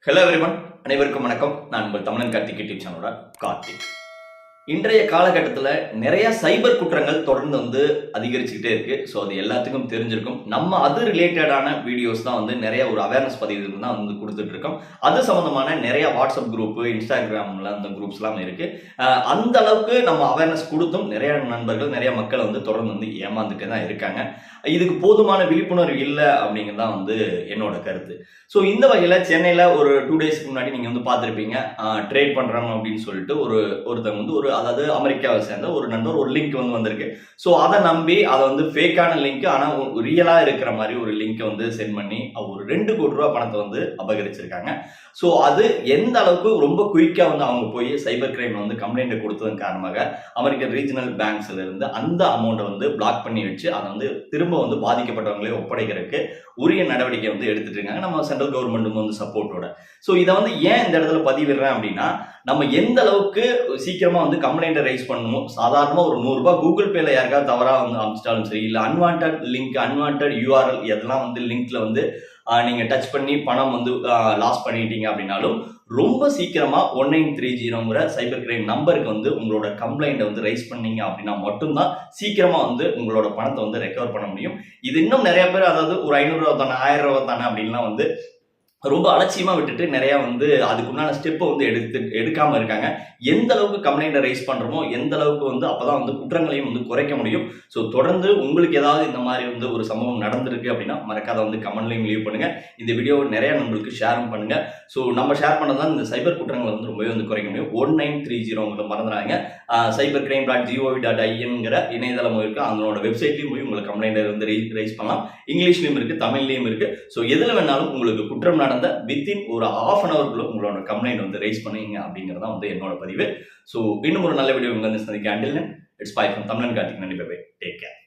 Hello everyone, அனைவருக்கும் வணக்கம். நான் உங்கள் தமிழன் கார்த்திக் யூடியூப் சேனலோட கார்த்திக். இன்றைய காலகட்டத்தில் நிறைய சைபர் குற்றங்கள் தொடர்ந்து அதிகரிச்சுக்கிட்டே இருக்கு. ஸோ அது எல்லாத்துக்கும் தெரிஞ்சிருக்கும். நம்ம அது ரிலேட்டடான வீடியோஸ் தான் நிறைய ஒரு அவேர்னஸ் பதிவு தான் கொடுத்துட்டு இருக்கோம். அது சம்பந்தமான நிறைய வாட்ஸ்அப் குரூப், இன்ஸ்டாகிராம்ல அந்த குரூப்ஸ்லாம் இருக்கு. அந்த அளவுக்கு நம்ம அவேர்னஸ் கொடுத்தும் நிறைய நண்பர்கள், நிறைய மக்கள் தொடர்ந்து ஏமாந்துட்டு தான் இருக்காங்க. இதுக்கு போதுமான விழிப்புணர்வு இல்லை அப்படிங்கிறது தான் என்னோட கருத்து. ஸோ இந்த வகையில் சென்னையில் ஒரு 2 டேஸ்க்கு முன்னாடி நீங்கள் பார்த்துருப்பீங்க. ட்ரேட் பண்ணுறோம் அப்படின்னு சொல்லிட்டு ஒருத்தவங்க ஒரு அதாவது அமெரிக்காவை சேர்ந்த ஒரு நண்பர் ஒரு லிங்க் வந்திருக்கு. ஸோ அதை நம்பி அதை ஃபேக்கான லிங்க், ஆனால் ரியலாக இருக்கிற மாதிரி ஒரு லிங்க்கை சென்ட் பண்ணி ஒரு 2 கோடி ரூபா பணத்தை அபகரிச்சிருக்காங்க. ஸோ அது எந்த அளவுக்கு ரொம்ப குயிக்காக அவங்க போய் சைபர் கிரைம் கம்ப்ளைண்ட் கொடுத்ததன் காரணமாக அமெரிக்கன் ரீஜனல் பேங்க்ஸ்ல இருந்து அந்த அமௌண்ட்டை பிளாக் பண்ணி வச்சு அதை திரும்ப பாதிக்கப்பட்டவங்களே ஒப்படைக்கிறதுக்கு உரிய நடவடிக்கை எடுத்துட்டு இருக்காங்க. நம்ம சென்ட்ரல் கவர்மெண்ட் சப்போர்ட்டோட. ஸோ இதை ஏன் இந்த இடத்துல பதிவிடுறேன் அப்படின்னா, நம்ம எந்த அளவுக்கு சீக்கிரமா கம்ப்ளைண்ட் ரைஸ் பண்ணணும். சாதாரணமா ஒரு 100 ரூபாய் கூகுள் பேல யாருக்காவது தவறா அனுப்பிச்சிட்டாலும் சரி, இல்ல அன்வான்ட் லிங்க், அன்வான்ட் யூஆர்எல் எதெல்லாம் லிங்க்ல நீங்க டச் பண்ணி பணம் லாஸ் பண்ணிட்டீங்க அப்படின்னாலும் ரொம்ப சீக்கிரமா 1930 சைபர் கிரைம் நம்பருக்கு உங்களோட கம்ப்ளைண்ட் ரைஸ் பண்ணீங்க அப்படின்னா மட்டும்தான் சீக்கிரமா உங்களோட பணத்தை ரெக்கவர் பண்ண முடியும். இது இன்னும் நிறைய பேர் அதாவது ஒரு 500 ரூபா தானே, 1000 ரூபா தானே அப்படின்லாம் ரொம்ப அலட்சியமா விட்டுட்டு நிறைய அதுக்குண்டான ஸ்டெப்பை எடுக்காம இருக்காங்க. எந்த அளவுக்கு கம்ப்ளைண்ட் ரைஸ் பண்றோமோ எந்த அளவுக்கு அப்பதான் குற்றங்களையும் குறைக்க முடியும். ஸோ தொடர்ந்து உங்களுக்கு ஏதாவது இந்த மாதிரி ஒரு சம்பவம் நடந்திருக்கு அப்படின்னா மறக்காத கமெண்ட்லையும் லீவ் பண்ணுங்க. இந்த வீடியோவை நிறைய நம்மளுக்கு ஷேரும் பண்ணுங்க. ஸோ நம்ம ஷேர் பண்ணதான் இந்த சைபர் குற்றங்களை ரொம்பவே குறைக்க முடியும். 1930 மறந்துடாங்க. cybercrime.gov.inங்கிற இணையதளம் இருக்கு. அதனோட வெப்சைட்லயும் போய் உங்களுக்கு கம்ப்ளைண்ட் ரைஸ் பண்ணலாம். இங்கிலீஷ்லயும் இருக்கு, தமிழ்லயும் இருக்கு. ஸோ எதுல வேணாலும் உங்களுக்கு குற்றம் நடந்த வித்தின் ஒரு ½ an hour உங்களோட கம்ப்ளைண்ட் ரைஸ் பண்ணீங்க அப்படிங்கறத என்னோட பதிவு. ஸோ இன்னும் ஒரு நல்ல வீடியோ சந்திக்க. Until then it's by from தமிழன் கார்த்திக். நன்றி, பை பை, டேக் கேர்.